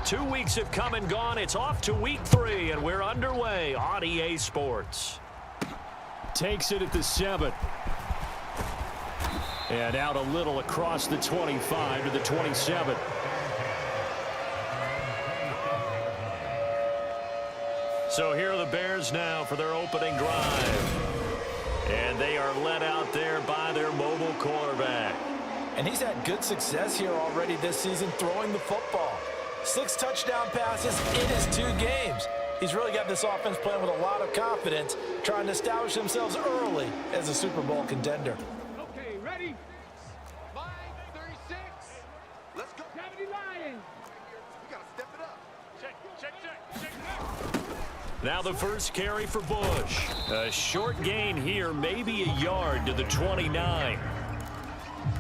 2 weeks have come and gone. It's off to week 3, and we're underway on EA Sports. Takes it at the 7. And out a little across the 25 to the 27. So here are the Bears now for their opening drive. And they are led out there by their mobile quarterback. And he's had good success here already this season throwing the football. 6 touchdown passes in his 2 games. He's really got this offense playing with a lot of confidence, trying to establish themselves early as a Super Bowl contender. Okay, ready? 5:36. Let's go. 70 Lions. We got to step it up. Check. Now the first carry for Bush. A short gain here, maybe a yard to the 29.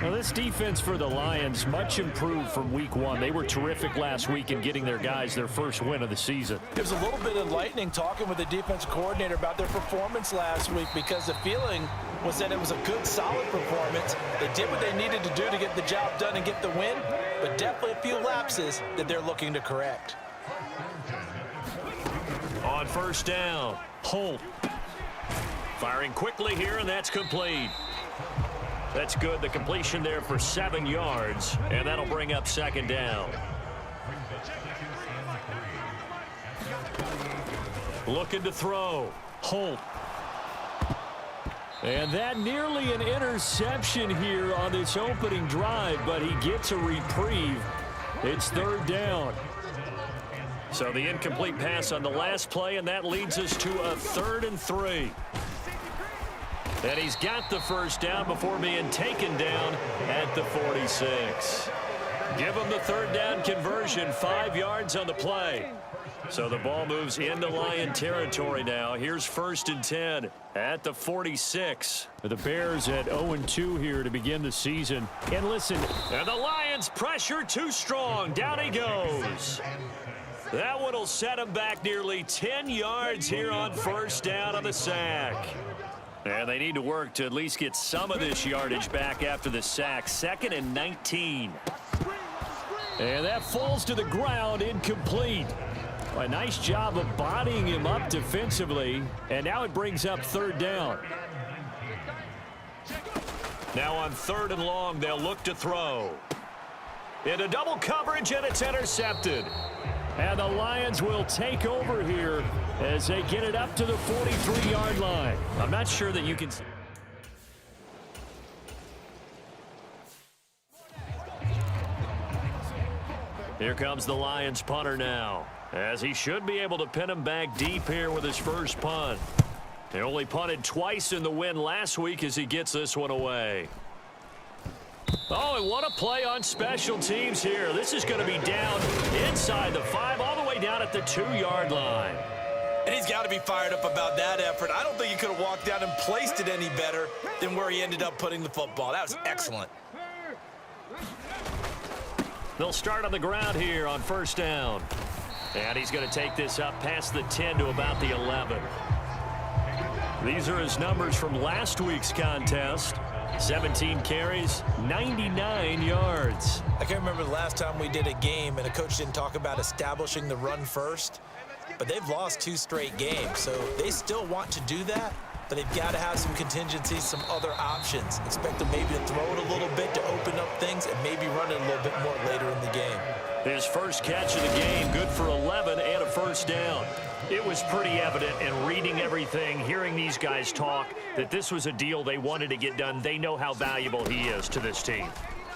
Now this defense for the Lions much improved from week 1. They were terrific last week in getting their guys their first win of the season. There's a little bit of lightning talking with the defensive coordinator about their performance last week because the feeling was that it was a good, solid performance. They did what they needed to do to get the job done and get the win, but definitely a few lapses that they're looking to correct. On first down, Holt. Firing quickly here, and that's complete. That's good. The completion there for 7 yards, and that'll bring up second down. Looking to throw. Holt. And that nearly an interception here on this opening drive, but he gets a reprieve. It's third down. So the incomplete pass on the last play, and that leads us to a 3rd and 3. And he's got the first down before being taken down at the 46. Give him the 3rd down conversion, 5 yards on the play. So the ball moves into Lion territory now. Here's 1st and 10 at the 46. The Bears at 0-2 here to begin the season. And listen. And the Lions pressure too strong. Down he goes. That one will set him back nearly 10 yards here on first down on the sack. And they need to work to at least get some of this yardage back after the sack. 2nd and 19. And that falls to the ground, incomplete. A nice job of bodying him up defensively. And now it brings up 3rd down. Now on 3rd and long, they'll look to throw. Into double coverage, and it's intercepted. And the Lions will take over here as they get it up to the 43-yard line. I'm not sure that you can... Here comes the Lions punter now, as he should be able to pin him back deep here with his first punt. He only punted twice in the win last week as he gets this one away. Oh, and what a play on special teams here. This is going to be down inside the 5, all the way down at the 2-yard line. And he's got to be fired up about that effort. I don't think he could have walked down and placed it any better than where he ended up putting the football. That was excellent. They'll start on the ground here on first down. And he's going to take this up past the 10 to about the 11. These are his numbers from last week's contest. 17 carries, 99 yards. I can't remember the last time we did a game and a coach didn't talk about establishing the run first, but they've lost 2 straight games, so they still want to do that, but they've got to have some contingencies, some other options. Expect them maybe to throw it a little bit to open up things and maybe run it a little bit more later in the game. His first catch of the game, good for 11 and a first down. It was pretty evident in reading everything, hearing these guys talk, that this was a deal they wanted to get done. They know how valuable he is to this team.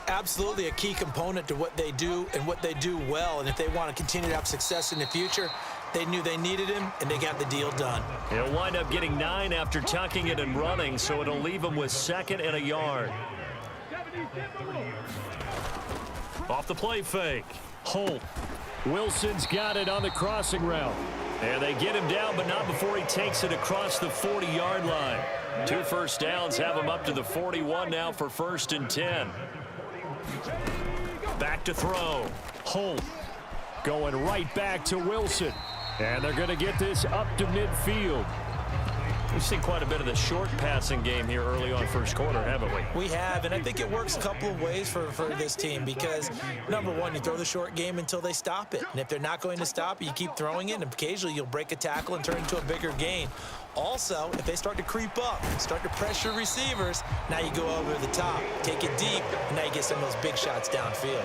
Absolutely a key component to what they do and what they do well. And if they want to continue to have success in the future, they knew they needed him, and they got the deal done. He'll wind up getting 9 after tucking it and running, so it'll leave him with 2nd and a yard. Off the play fake. Holt. Wilson's got it on the crossing route. And they get him down, but not before he takes it across the 40-yard line. 2 first downs have him up to the 41 now for 1st and 10. Back to throw. Holt going right back to Wilson. And they're going to get this up to midfield. We've seen quite a bit of the short passing game here early on first quarter, haven't we? We have, and I think it works a couple of ways for this team because, number one, you throw the short game until they stop it. And if they're not going to stop it, you keep throwing it, and occasionally you'll break a tackle and turn it into a bigger gain. Also, if they start to creep up, start to pressure receivers, now you go over the top, take it deep, and now you get some of those big shots downfield.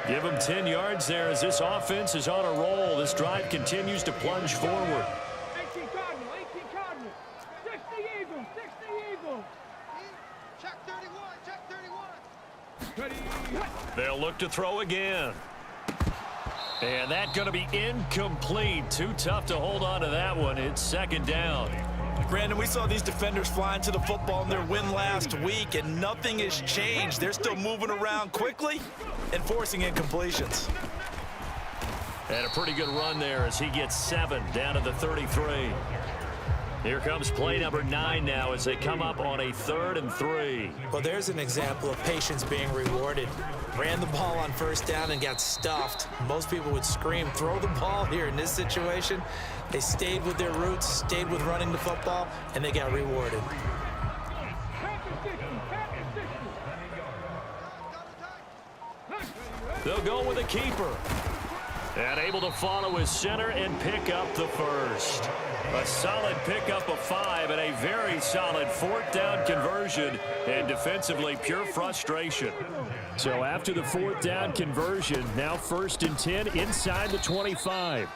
Give him 10 yards there as this offense is on a roll. This drive continues to plunge forward. 18 Cardinal, 18 Cardinal. 60 Eagles, 60 Eagles. Check 31, check 31. They'll look to throw again. And that's going to be incomplete. Too tough to hold on to that one. It's 2nd down. Brandon, we saw these defenders flying to the football in their win last week, and nothing has changed. They're still moving around quickly and forcing incompletions. And a pretty good run there as he gets 7 down to the 33. Here comes play number 9 now as they come up on a 3rd and 3. Well, there's an example of patience being rewarded. Ran the ball on 1st down and got stuffed. Most people would scream, throw the ball here. In this situation, they stayed with their roots, stayed with running the football, and they got rewarded. They'll go with a keeper. And able to follow his center and pick up the first. A solid pickup of 5 and a very solid 4th down conversion. And defensively, pure frustration. So after the 4th down conversion, now 1st and 10 inside the 25.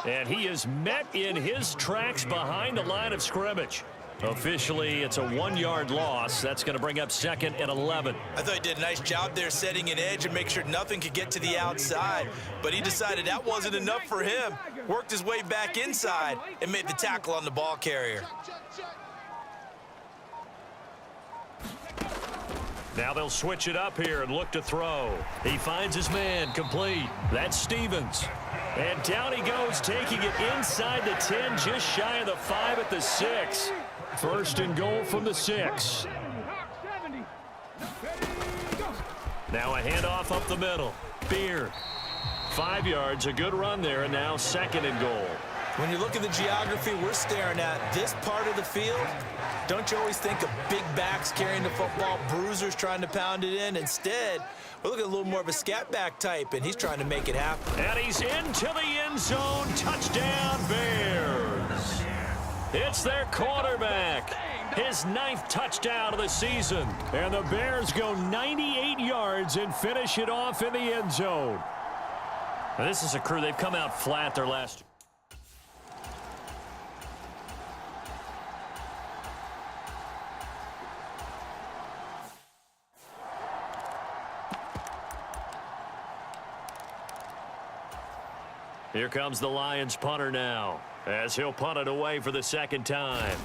And he is met in his tracks behind the line of scrimmage. Officially, it's a 1-yard loss. That's going to bring up 2nd and 11. I thought he did a nice job there setting an edge and make sure nothing could get to the outside. But he decided that wasn't enough for him. Worked his way back inside and made the tackle on the ball carrier. Now they'll switch it up here and look to throw. He finds his man complete. That's Stevens. And down he goes, taking it inside the 10, just shy of the 5 at the 6. 1st and goal from the 6. Now a handoff up the middle. Beard. 5 yards, a good run there, and now 2nd and goal. When you look at the geography we're staring at, this part of the field, don't you always think of big backs carrying the football, bruisers trying to pound it in? Instead, we're looking at a little more of a scat back type, and he's trying to make it happen. And he's into the end zone. Touchdown, Bears. It's their quarterback. His 9th touchdown of the season. And the Bears go 98 yards and finish it off in the end zone. Now, this is a crew. They've come out flat their last. Here comes the Lions punter now, as he'll punt it away for the 2nd time.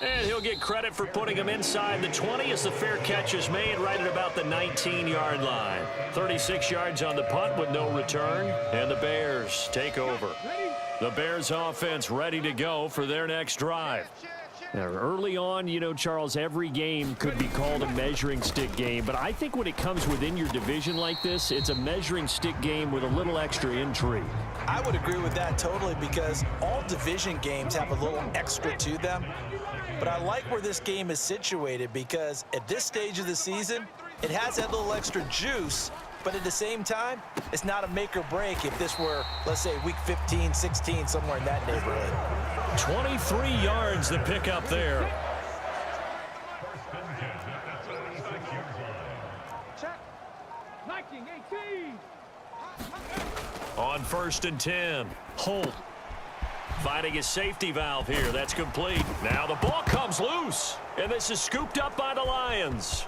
And he'll get credit for putting him inside the 20 as the fair catch is made right at about the 19-yard line. 36 yards on the punt with no return, and the Bears take over. The Bears offense ready to go for their next drive. Now, early on, you know, Charles, every game could be called a measuring stick game, but I think when it comes within your division like this, it's a measuring stick game with a little extra intrigue. I would agree with that totally because all division games have a little extra to them. But I like where this game is situated because at this stage of the season, it has that little extra juice, but at the same time, it's not a make or break if this were, let's say, week 15, 16, somewhere in that neighborhood. 23 yards the pickup there. Check. 19, 18. On 1st and 10, Holt finding his safety valve here. That's complete. Now the ball comes loose, and this is scooped up by the Lions.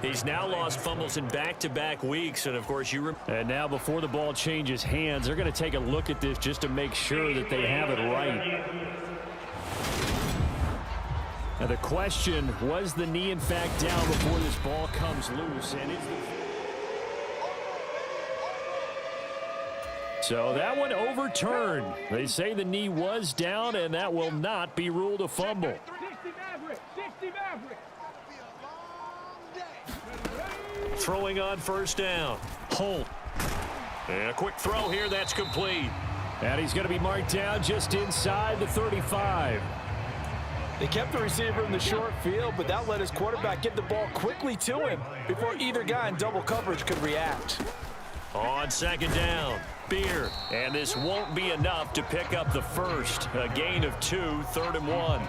He's now lost fumbles in back-to-back weeks, and of course and now before the ball changes hands, they're going to take a look at this just to make sure that they have it right. Now the question, was the knee in fact down before this ball comes loose? And so that one overturned. They say the knee was down, and that will not be ruled a fumble. Throwing on first down. Holt. And a quick throw here. That's complete. And he's going to be marked down just inside the 35. They kept the receiver in the short field, but that let his quarterback get the ball quickly to him before either guy in double coverage could react. On second down, Beard. And this won't be enough to pick up the first. A gain of 2, 3rd and 1.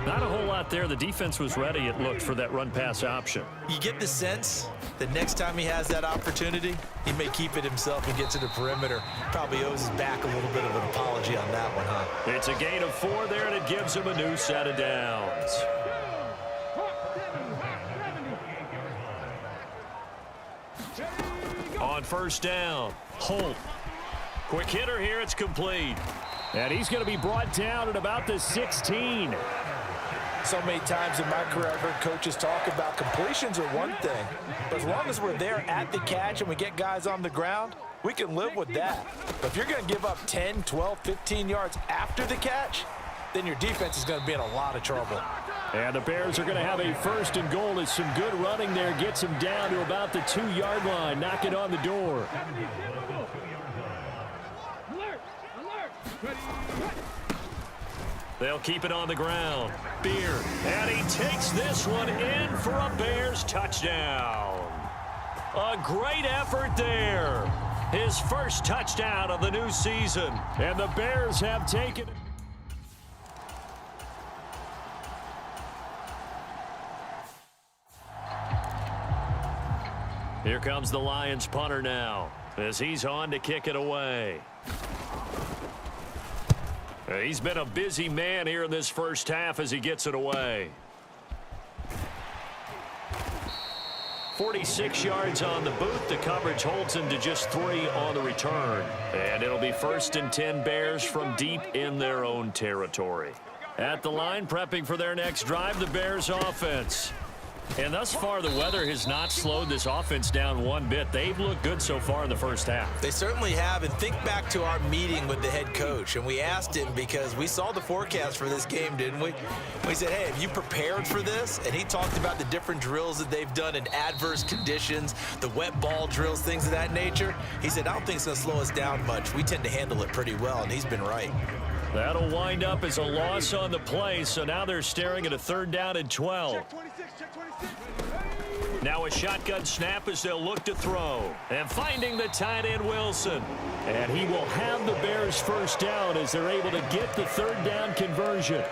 Not a whole lot there. The defense was ready, it looked, for that run-pass option. You get the sense that next time he has that opportunity, he may keep it himself and get to the perimeter. Probably owes his back a little bit of an apology on that one, huh? It's a gain of 4 there, and it gives him a new set of downs. On first down, Holt. Quick hitter here, it's complete. And he's going to be brought down at about the 16. So many times in my career, I've heard coaches talk about completions are one thing, but as long as we're there at the catch and we get guys on the ground, we can live with that. But if you're going to give up 10, 12, 15 yards after the catch, then your defense is going to be in a lot of trouble. And the Bears are going to have a 1st and goal as some good running there gets him down to about the 2-yard line. Knock it on the door. They'll keep it on the ground. Beard. And he takes this one in for a Bears touchdown. A great effort there. His first touchdown of the new season. And the Bears have taken it. Here comes the Lions punter now as he's on to kick it away. He's been a busy man here in this first half as he gets it away. 46 yards on the boot. The coverage holds him to just 3 on the return. And it'll be 1st and 10 Bears from deep in their own territory. At the line, prepping for their next drive, the Bears offense. And thus far, the weather has not slowed this offense down one bit. They've looked good so far in the first half. They certainly have. And think back to our meeting with the head coach. And we asked him because we saw the forecast for this game, didn't we? We said, hey, have you prepared for this? And he talked about the different drills that they've done in adverse conditions, the wet ball drills, things of that nature. He said, I don't think it's going to slow us down much. We tend to handle it pretty well, and he's been right. That'll wind up as a loss on the play, so now they're staring at a 3rd down and 12. Now a shotgun snap as they'll look to throw. And finding the tight end, Wilson. And he will have the Bears' first down as they're able to get the 3rd down conversion.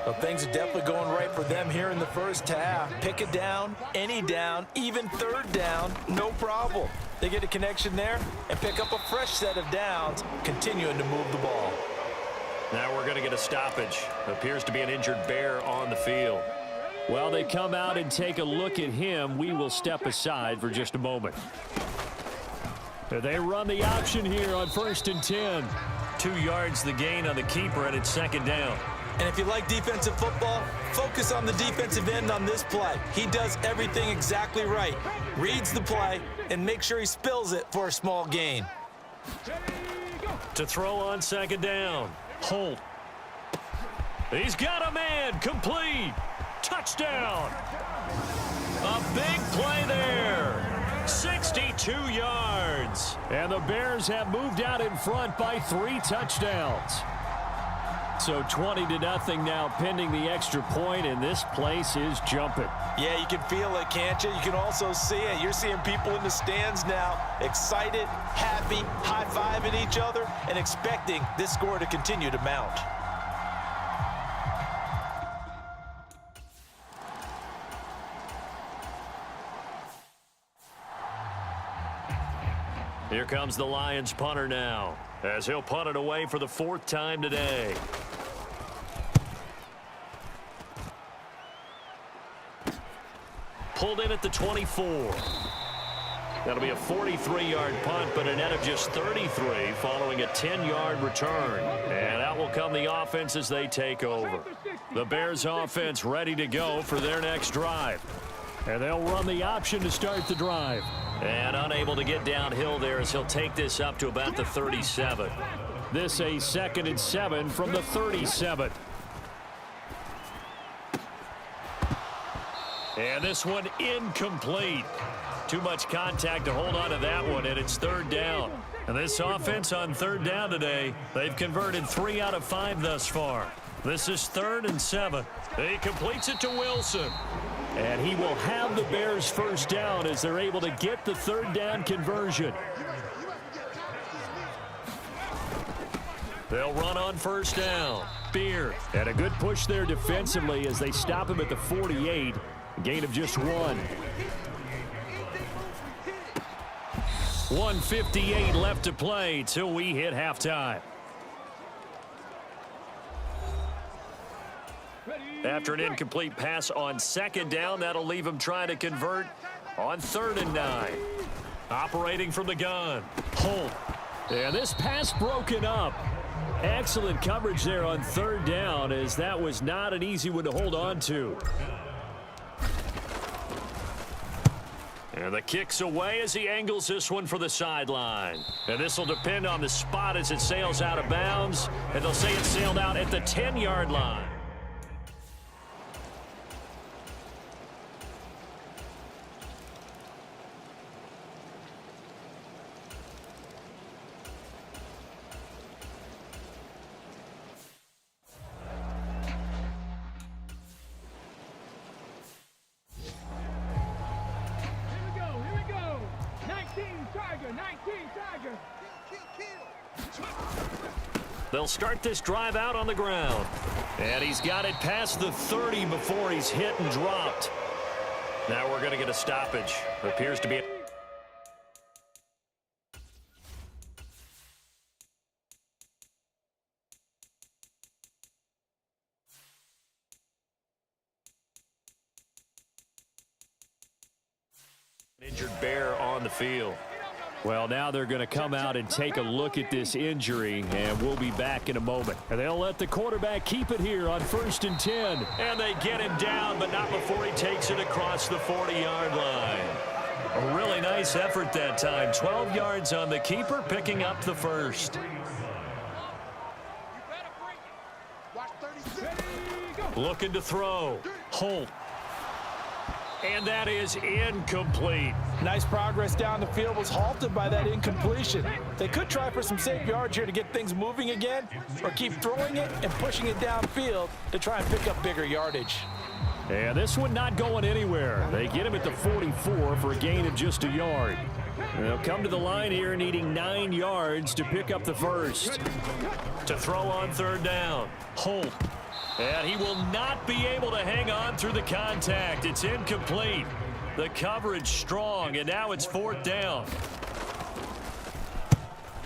Well, things are definitely going right for them here in the first half. Pick a down, any down, even 3rd down, no problem. They get a connection there and pick up a fresh set of downs, continuing to move the ball. Now we're going to get a stoppage. Appears to be an injured Bear on the field. While they come out and take a look at him, we will step aside for just a moment. They run the option here on 1st and 10. 2 yards the gain on the keeper, and it's 2nd down. And if you like defensive football, focus on the defensive end on this play. He does everything exactly right. Reads the play and make sure he spills it for a small gain. To throw on 2nd down. Holt. He's got a man. Complete. Touchdown. A big play there. 62 yards. And the Bears have moved out in front by 3 touchdowns. So 20-0 now pending the extra point, and this place is jumping. Yeah, you can feel it, can't you? You can also see it. You're seeing people in the stands now excited, happy, high-fiving each other, and expecting this score to continue to mount. Here comes the Lions punter now, as he'll punt it away for the 4th time today. pulled in at the 24. That'll be a 43-yard punt, but a net of just 33 following a 10-yard return. And out will come the offense as they take over. The Bears offense ready to go for their next drive. And they'll run the option to start the drive. And unable to get downhill there as he'll take this up to about the 37. This a 2nd and 7 from the 37. And this one incomplete. Too much contact to hold on to that one, and it's 3rd down. And this offense on 3rd down today, they've converted 3 out of 5 thus far. This is 3rd and 7. He completes it to Wilson. And he will have the Bears' first down as they're able to get the 3rd down conversion. They'll run on 1st down. Beard. And a good push there defensively as they stop him at the 48. A gain of just 1. 1:58 left to play till we hit halftime. After an incomplete pass on 2nd down, that'll leave him trying to convert on 3rd and 9. Operating from the gun. Holt. And this pass broken up. Excellent coverage there on 3rd down, as that was not an easy one to hold on to. And the kick's away as he angles this one for the sideline. And this will depend on the spot as it sails out of bounds. And they'll say it sailed out at the 10-yard line. They'll start this drive out on the ground. And he's got it past the 30 before he's hit and dropped. Now we're going to get a stoppage. It appears to be a injured Bear on the field. Well, now they're going to come out and take a look at this injury, and we'll be back in a moment. And they'll let the quarterback keep it here on 1st and 10. And they get him down, but not before he takes it across the 40-yard line. A really nice effort that time. 12 yards on the keeper, picking up the first. Looking to throw. Holt. And that is incomplete. Nice progress down the field, was halted by that incompletion. They could try for some safe yards here to get things moving again, or keep throwing it and pushing it downfield to try and pick up bigger yardage. And this one not going anywhere. They get him at the 44 for a gain of just a yard. They'll come to the line here needing 9 yards to pick up the first. To throw on 3rd down. Holt. And he will not be able to hang on through the contact. It's incomplete. The coverage strong, and now it's 4th down.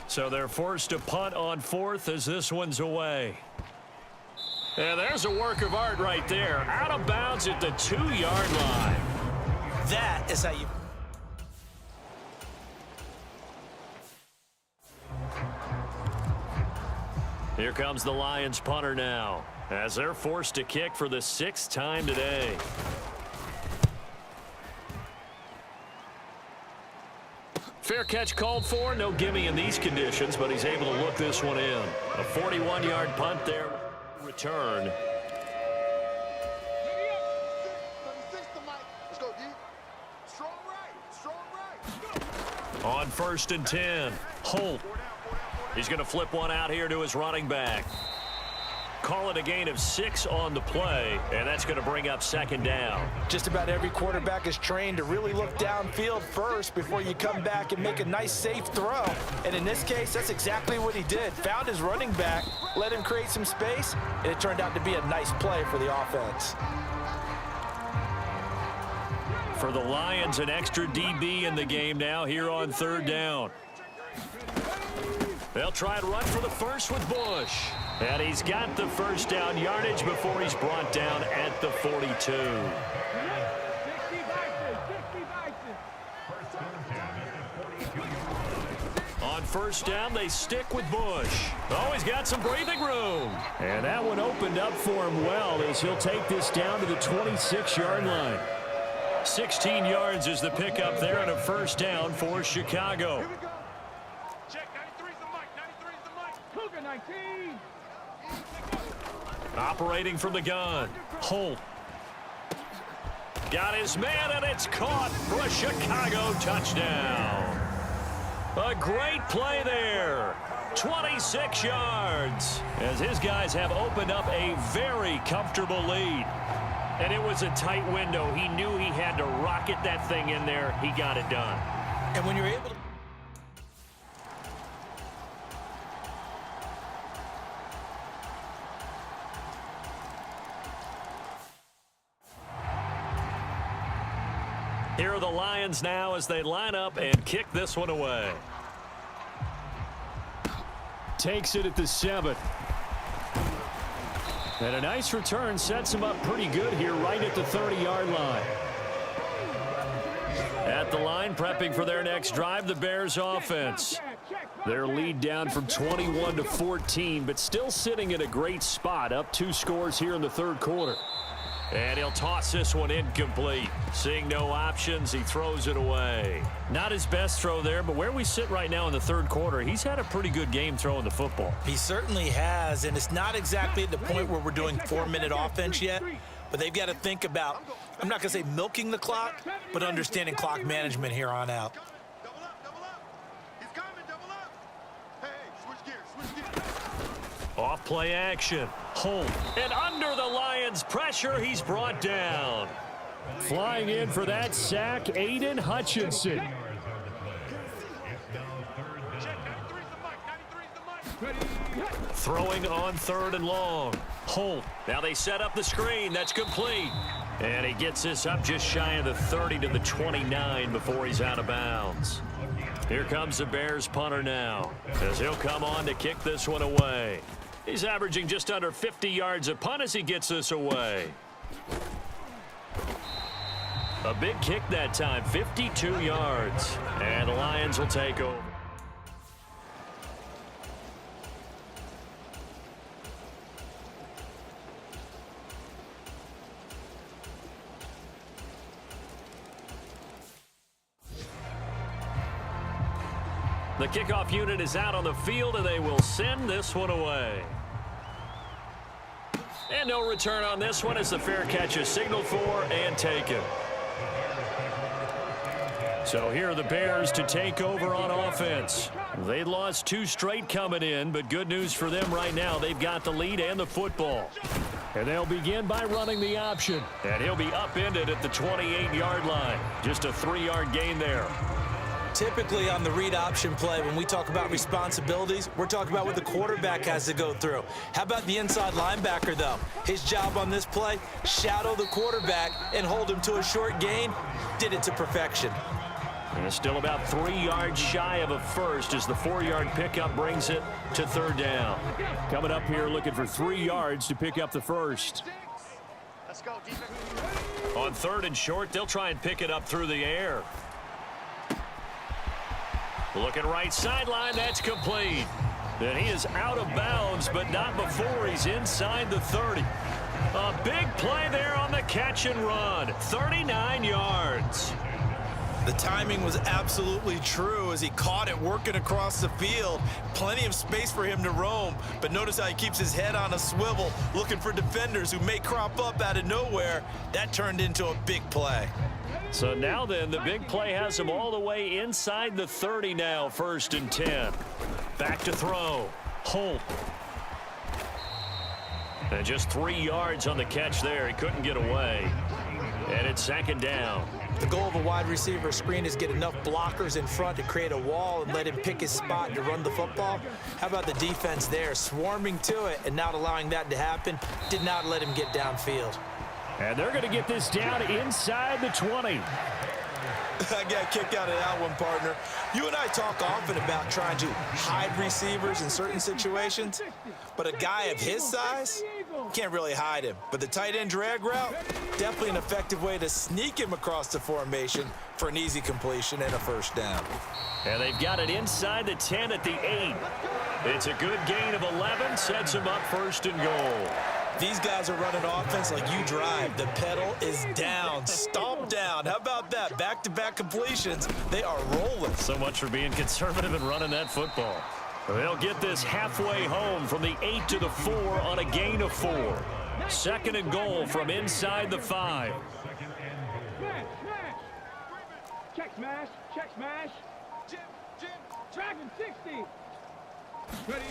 So they're forced to punt on 4th as this one's away. And there's a work of art right there. Out of bounds at the 2-yard line. That is how you... Here comes the Lions punter now, as they're forced to kick for the 6th time today. Fair catch called for. No gimme in these conditions, but he's able to look this one in. A 41-yard punt there. Return. On 1st and 10, Holt. He's going to flip one out here to his running back. Call it a gain of 6 on the play, and that's going to bring up 2nd down. Just about every quarterback is trained to really look downfield first before you come back and make a nice, safe throw. And in this case, that's exactly what he did. Found his running back, let him create some space, and it turned out to be a nice play for the offense. For the Lions, an extra DB in the game now here on 3rd down. They'll try and run for the first with Bush. And he's got the first down yardage before he's brought down at the 42. On first down, they stick with Bush. Oh, he's got some breathing room. And that one opened up for him well as he'll take this down to the 26-yard line. 16 yards is the pickup there on a first down for Chicago. Here we go. Check, 93's the mic, 93's the mic. Cougar 19. Operating from the gun. Holt. Got his man, and it's caught for a Chicago touchdown. A great play there. 26 yards as his guys have opened up a very comfortable lead. And it was a tight window. He knew he had to rocket that thing in there. He got it done. And when you're able to... Here are the Lions now as they line up and kick this one away. Takes it at the 7. And a nice return sets him up pretty good here right at the 30-yard line. At the line, prepping for their next drive, the Bears offense. Their lead down from 21 to 14, but still sitting at a great spot, up 2 scores here in the third quarter. And he'll toss this one incomplete. Seeing no options, he throws it away. Not his best throw there, but where we sit right now in the third quarter, he's had a pretty good game throwing the football. He certainly has, and it's not exactly at the point where we're doing 4-minute offense yet, but they've got to think about, I'm not going to say milking the clock, but understanding clock management here on out. Double up, double up. He's coming, double up. Hey, switch gears, switch gears. Off play action. Holt. And under the Lions' pressure, he's brought down. Flying in for that sack, Aiden Hutchinson. Check, 93's the mic, 93's the mic. Throwing on third and long. Holt. Now they set up the screen. That's complete. And he gets this up just shy of the 30 to the 29 before he's out of bounds. Here comes the Bears punter now, as he'll come on to kick this one away. He's averaging just under 50 yards a punt as he gets this away. A big kick that time, 52 yards. And the Lions will take over. The kickoff unit is out on the field, and they will send this one away. And no return on this one as the fair catch is signaled for and taken. So here are the Bears to take over on offense. They lost 2 straight coming in, but good news for them right now. They've got the lead and the football. And they'll begin by running the option. And he'll be upended at the 28-yard line. Just a 3-yard gain there. Typically on the read option play, when we talk about responsibilities, we're talking about what the quarterback has to go through. How about the inside linebacker, though? His job on this play, shadow the quarterback and hold him to a short gain. Did it to perfection. And still about 3 yards shy of a first as the 4-yard pickup brings it to third down. Coming up here looking for 3 yards to pick up the first. Let's go, defense. On third and short, they'll try and pick it up through the air. Looking right sideline, that's complete. Then he is out of bounds, but not before he's inside the 30. A big play there on the catch and run. 39 yards. The timing was absolutely true as he caught it working across the field. Plenty of space for him to roam, but notice how he keeps his head on a swivel, looking for defenders who may crop up out of nowhere. That turned into a big play. So now then, the big play has him all the way inside the 30 now, 1st and 10. Back to throw. Holt. And just 3 yards on the catch there. He couldn't get away. And it's 2nd down. The goal of a wide receiver screen is get enough blockers in front to create a wall and let him pick his spot to run the football. How about the defense there, swarming to it and not allowing that to happen? Did not let him get downfield. And they're going to get this down inside the 20. I got kicked out of that one, partner. You and I talk often about trying to hide receivers in certain situations, but a guy of his size, Can't really hide him, but the tight end drag route, definitely an effective way to sneak him across the formation for an easy completion and a first down. And they've got it inside the 10 at the 8. It's a good gain of 11, sets them up first and goal. These guys are running offense like you drive. The pedal is down, stomp down. How about that? Back-to-back completions. They are rolling. So much for being conservative and running that football. They'll get this halfway home from the 8 to the 4 on a gain of 4. Second and goal from inside the 5. Check smash, check smash. Jim, Dragon 60. Ready,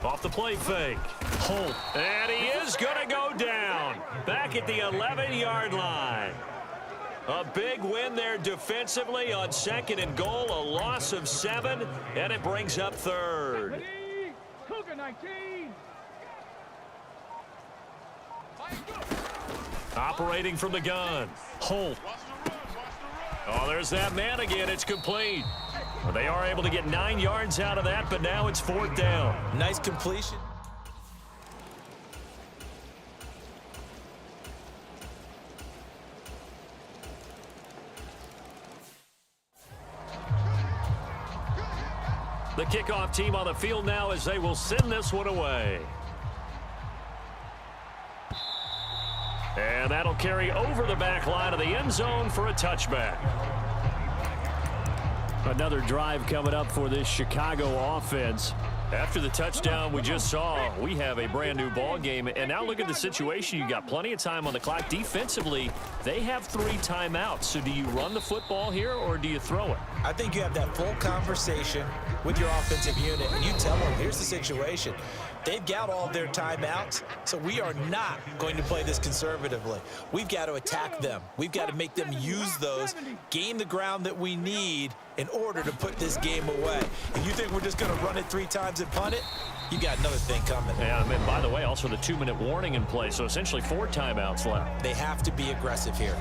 Off the play fake. Holt. And he is going to go down. Back at the 11-yard line. A big win there defensively on second and goal. A loss of 7, and it brings up third. Ready, Cougar 19. Operating from the gun. Holt. Oh, there's that man again. It's complete. Well, they are able to get 9 yards out of that, but now it's 4th down. Nice completion. The kickoff team on the field now as they will send this one away. And that'll carry over the back line of the end zone for a touchback. Another drive coming up for this Chicago offense. After the touchdown we just saw, we have a brand new ball game. And now look at the situation. You got plenty of time on the clock. Defensively, they have 3 timeouts. So do you run the football here or do you throw it? I think you have that full conversation with your offensive unit, and you tell them, here's the situation. They've got all their timeouts, so we are not going to play this conservatively. We've got to attack them. We've got to make them use those, gain the ground that we need in order to put this game away. If you think we're just going to run it 3 times and punt it, you got another thing coming. Yeah, I mean, by the way, also the 2-minute warning in play, so essentially 4 timeouts left. They have to be aggressive here.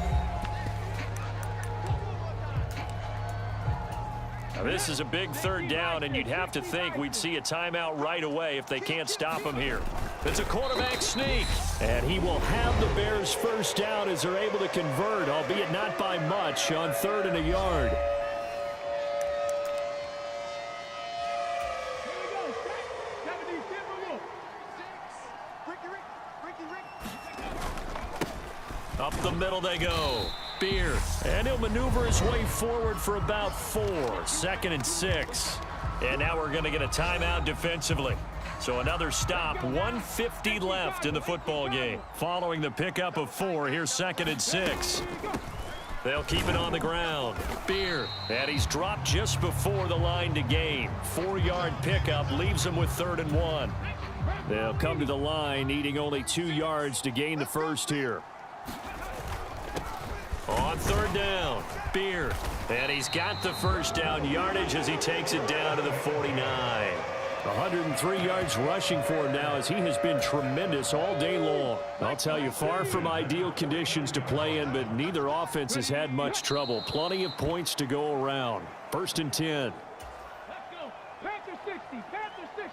Now, this is a big 3rd down, and you'd have to think we'd see a timeout right away if they can't stop him here. It's a quarterback sneak, and he will have the Bears first down as they're able to convert, albeit not by much, on 3rd and a yard. Up the middle they go. Beard. And he'll maneuver his way forward for about 4. 2nd and 6. And now we're going to get a timeout defensively. So another stop. 1:50 left in the football game. Following the pickup of 4, here's 2nd and 6. They'll keep it on the ground. Beard. And he's dropped just before the line to gain. 4-yard pickup leaves him with 3rd and 1. They'll come to the line needing only 2 yards to gain the first here. On 3rd down, Beard. And he's got the first down yardage as he takes it down to the 49. 103 yards rushing for him now as he has been tremendous all day long. I'll tell you, far from ideal conditions to play in, but neither offense has had much trouble. Plenty of points to go around. 1st and 10. Let's go. Panther 60. Panther 60.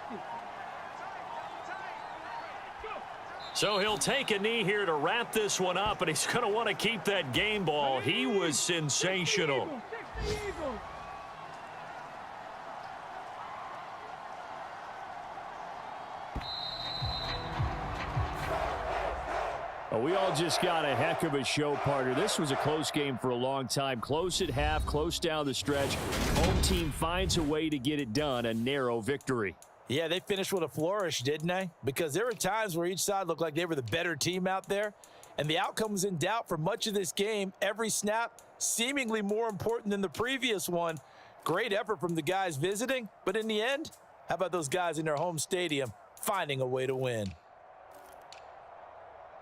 So he'll take a knee here to wrap this one up, and he's going to want to keep that game ball. He was sensational. We all just got a heck of a show, partner. This was a close game for a long time. Close at half, close down the stretch. Home team finds a way to get it done, a narrow victory. Yeah, they finished with a flourish, didn't they? Because there were times where each side looked like they were the better team out there, and the outcome was in doubt for much of this game. Every snap seemingly more important than the previous one. Great effort from the guys visiting, but in the end, how about those guys in their home stadium finding a way to win?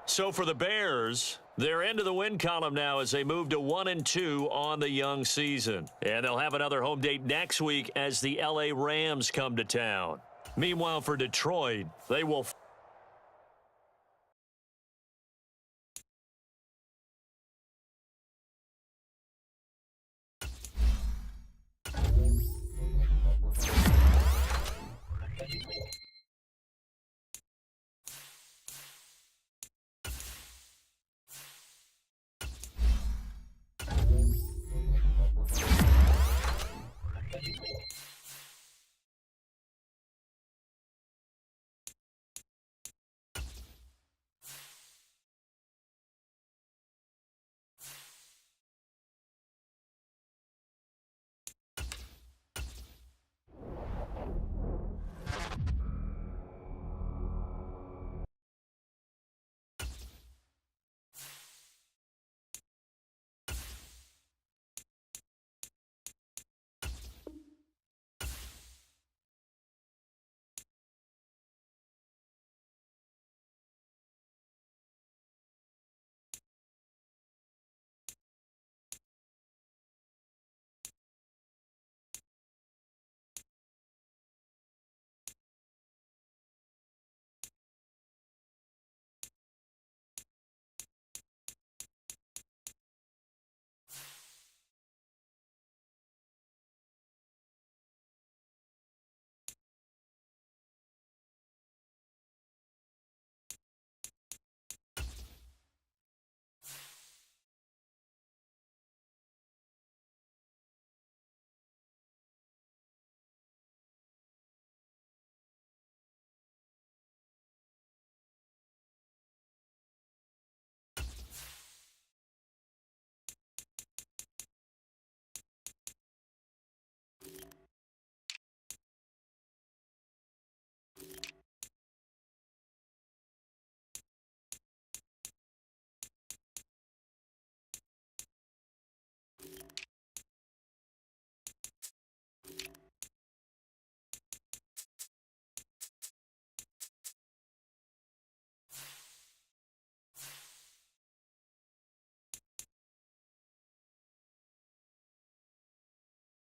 So for the Bears, they're into the win column now as they move to 1-2 on the young season. And they'll have another home date next week as the LA Rams come to town. Meanwhile, for Detroit, they will